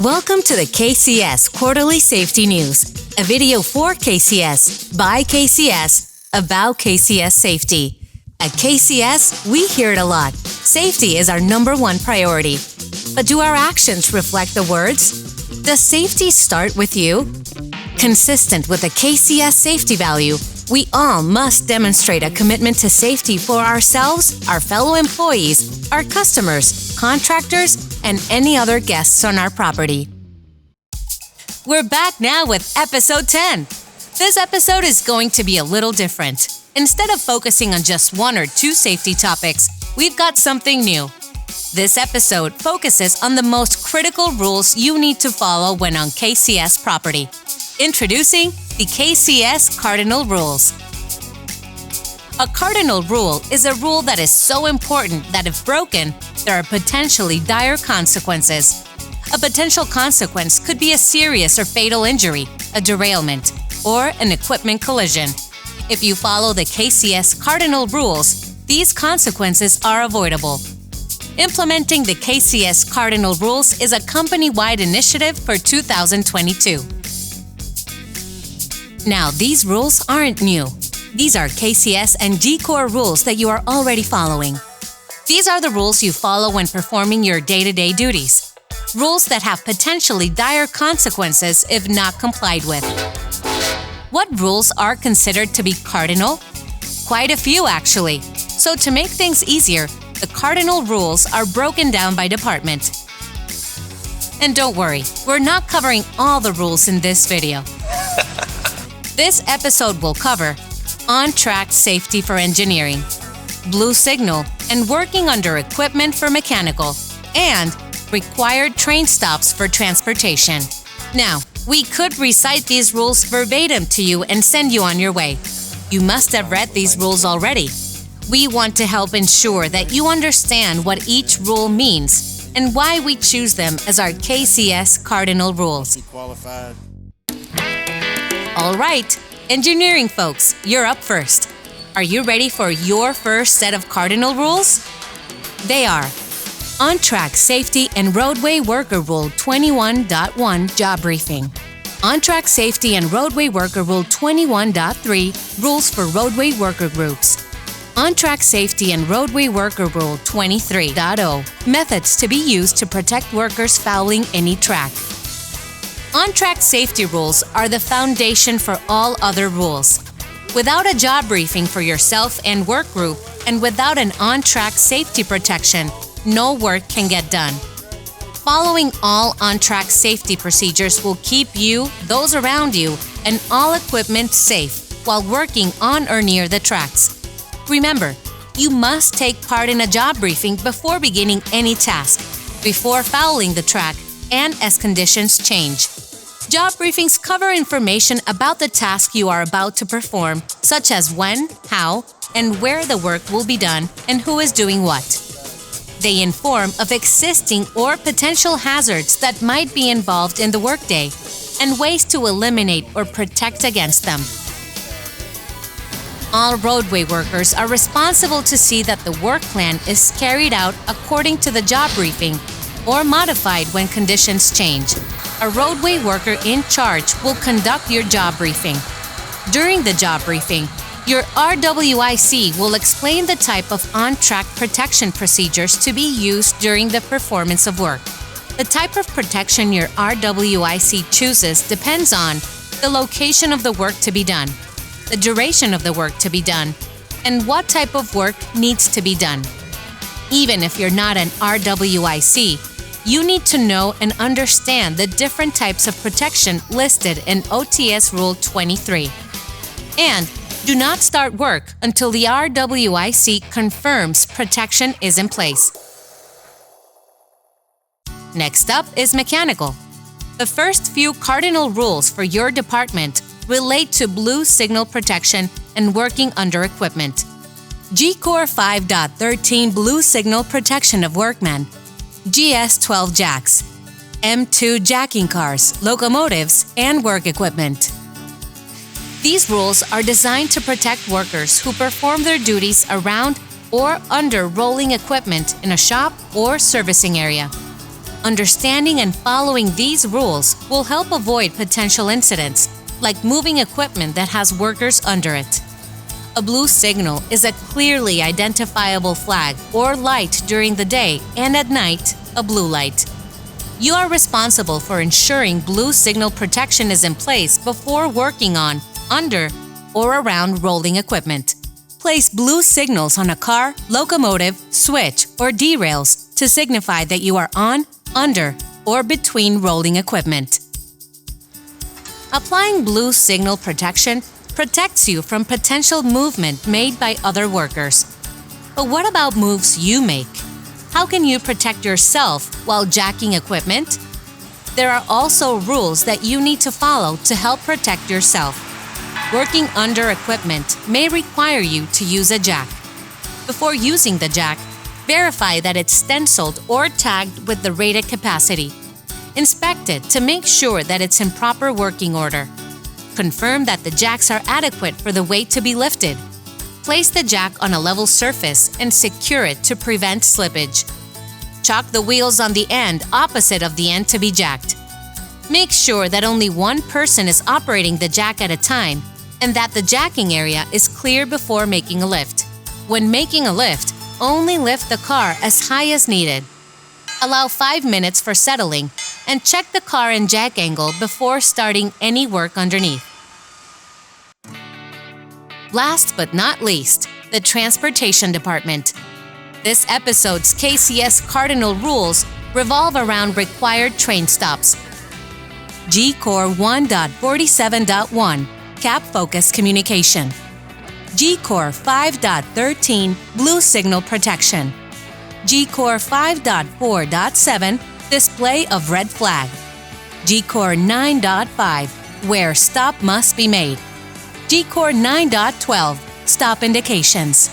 Welcome to the KCS Quarterly Safety News, a video for KCS, by KCS, about KCS safety. At KCS, we hear it a lot. Safety is our number one priority. But do our actions reflect the words? Does safety start with you? Consistent with the KCS safety value, we all must demonstrate a commitment to safety for ourselves, our fellow employees, our customers, contractors, and any other guests on our property. We're back now with episode 10. This episode is going to be a little different. Instead of focusing on just one or two safety topics, we've got something new. This episode focuses on the most critical rules you need to follow when on KCS property. Introducing the Kcs Cardinal Rules. A cardinal rule is a rule that is so important that if broken, there are potentially dire consequences. A potential consequence could be a serious or fatal injury, a derailment, or an equipment collision. If you follow the KCS Cardinal Rules, these consequences are avoidable. Implementing the KCS Cardinal Rules is a company-wide initiative for 2022. Now, these rules aren't new. These are KCS and GCOR rules that you are already following. These are the rules you follow when performing your day-to-day duties. Rules that have potentially dire consequences if not complied with. What rules are considered to be cardinal? Quite a few, actually. So to make things easier, the cardinal rules are broken down by department. And don't worry, we're not covering all the rules in this video. This episode will cover on-track safety for engineering, blue signal and working under equipment for mechanical, and required train stops for transportation. Now, we could recite these rules verbatim to you and send you on your way. You must have read these rules already. We want to help ensure that you understand what each rule means and why we choose them as our KCS Cardinal Rules. All right, engineering folks, you're up first. Are you ready for your first set of cardinal rules? They are On-Track Safety and Roadway Worker Rule 21.1 Job Briefing. On-Track Safety and Roadway Worker Rule 21.3 Rules for Roadway Worker Groups. On-Track Safety and Roadway Worker Rule 23.0 Methods to be used to protect workers fouling any track. On-track safety rules are the foundation for all other rules. Without a job briefing for yourself and work group, and without an on-track safety protection, no work can get done. Following all on-track safety procedures will keep you, those around you, and all equipment safe while working on or near the tracks. Remember, you must take part in a job briefing before beginning any task, before fouling the track, and as conditions change. Job briefings cover information about the task you are about to perform, such as when, how, and where the work will be done and who is doing what. They inform of existing or potential hazards that might be involved in the workday and ways to eliminate or protect against them. All roadway workers are responsible to see that the work plan is carried out according to the job briefing or modified when conditions change. A roadway worker in charge will conduct your job briefing. During the job briefing, your RWIC will explain the type of on-track protection procedures to be used during the performance of work. The type of protection your RWIC chooses depends on the location of the work to be done, the duration of the work to be done, and what type of work needs to be done. Even if you're not an RWIC, you need to know and understand the different types of protection listed in OTS Rule 23. And do not start work until the RWIC confirms protection is in place. Next up is mechanical. The first few cardinal rules for your department relate to blue signal protection and working under equipment. GCOR 5.13 Blue Signal Protection of Workmen, GS12 jacks, M2 jacking cars, locomotives, and work equipment. These rules are designed to protect workers who perform their duties around or under rolling equipment in a shop or servicing area. Understanding and following these rules will help avoid potential incidents, like moving equipment that has workers under it. A blue signal is a clearly identifiable flag or light during the day, and at night, a blue light. You are responsible for ensuring blue signal protection is in place before working on, under, or around rolling equipment. Place blue signals on a car, locomotive, switch, or derails to signify that you are on, under, or between rolling equipment. Applying blue signal protection protects you from potential movement made by other workers. But what about moves you make? How can you protect yourself while jacking equipment? There are also rules that you need to follow to help protect yourself. Working under equipment may require you to use a jack. Before using the jack, verify that it's stenciled or tagged with the rated capacity. Inspect it to make sure that it's in proper working order. Confirm that the jacks are adequate for the weight to be lifted. Place the jack on a level surface and secure it to prevent slippage. Chalk the wheels on the end opposite of the end to be jacked. Make sure that only one person is operating the jack at a time and that the jacking area is clear before making a lift. When making a lift, only lift the car as high as needed. Allow 5 minutes for settling and check the car and jack angle before starting any work underneath. Last but not least, the Transportation Department. This episode's KCS Cardinal Rules revolve around required train stops. G-Core 1.47.1 Cap Focus Communication. G-Core 5.13 Blue Signal Protection. G-Core 5.4.7 Display of Red Flag. G-Core 9.5 Where Stop Must Be Made. G-Core 9.12 Stop Indications.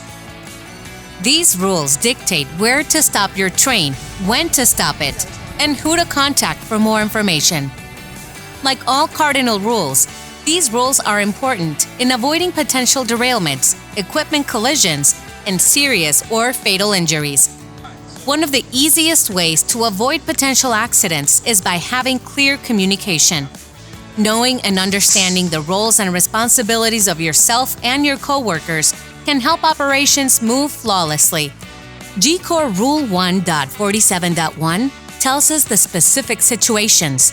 These rules dictate where to stop your train, when to stop it, and who to contact for more information. Like all cardinal rules, these rules are important in avoiding potential derailments, equipment collisions, and serious or fatal injuries. One of the easiest ways to avoid potential accidents is by having clear communication. Knowing and understanding the roles and responsibilities of yourself and your coworkers can help operations move flawlessly. G-Core Rule 1.47.1 tells us the specific situations,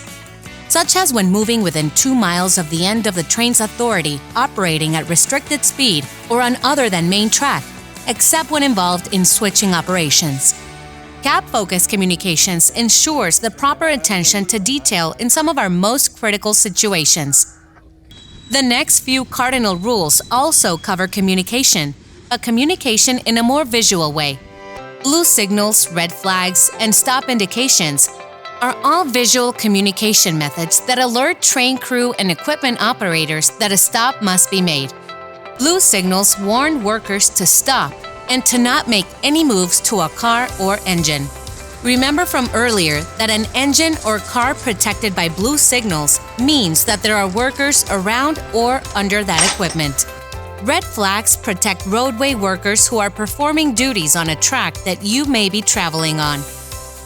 such as when moving within 2 miles of the end of the train's authority, operating at restricted speed, or on other than main track, except when involved in switching operations. Cap Focus Communications ensures the proper attention to detail in some of our most critical situations. The next few cardinal rules also cover communication, but communication in a more visual way. Blue signals, red flags, and stop indications are all visual communication methods that alert train crew and equipment operators that a stop must be made. Blue signals warn workers to stop and to not make any moves to a car or engine. Remember from earlier that an engine or car protected by blue signals means that there are workers around or under that equipment. Red flags protect roadway workers who are performing duties on a track that you may be traveling on.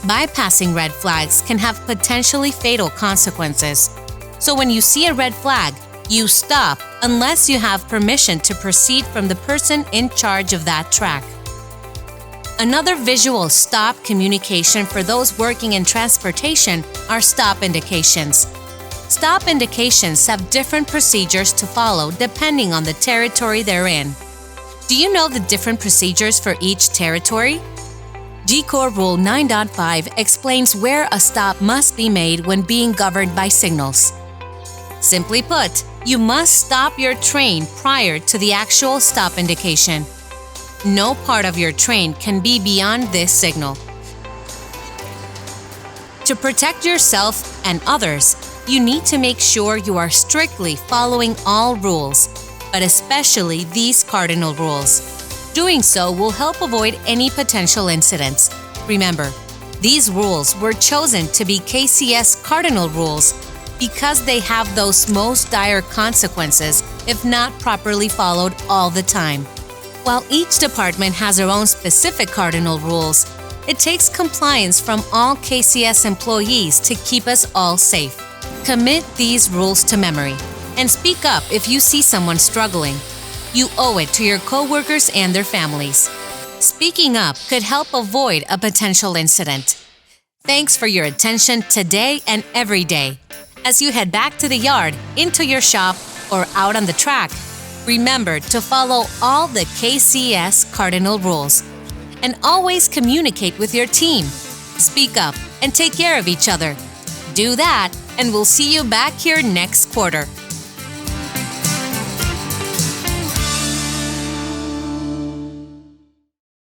Bypassing red flags can have potentially fatal consequences. So when you see a red flag, you stop unless you have permission to proceed from the person in charge of that track. Another visual stop communication for those working in transportation are stop indications. Stop indications have different procedures to follow depending on the territory they're in. Do you know the different procedures for each territory? G-Core Rule 9.5 explains where a stop must be made when being governed by signals. Simply put, you must stop your train prior to the actual stop indication. No part of your train can be beyond this signal. To protect yourself and others, you need to make sure you are strictly following all rules, but especially these cardinal rules. Doing so will help avoid any potential incidents. Remember, these rules were chosen to be KCS Cardinal Rules because they have those most dire consequences if not properly followed all the time. While each department has their own specific cardinal rules, It takes compliance from all KCS employees to keep us all safe. Commit these rules to memory and speak up if you see someone struggling. You owe it to your coworkers and their families. Speaking up could help avoid a potential incident. Thanks for your attention today and every day. As you head back to the yard, into your shop, or out on the track, remember to follow all the KCS Cardinal Rules. And always communicate with your team. Speak up and take care of each other. Do that, and we'll see you back here next quarter.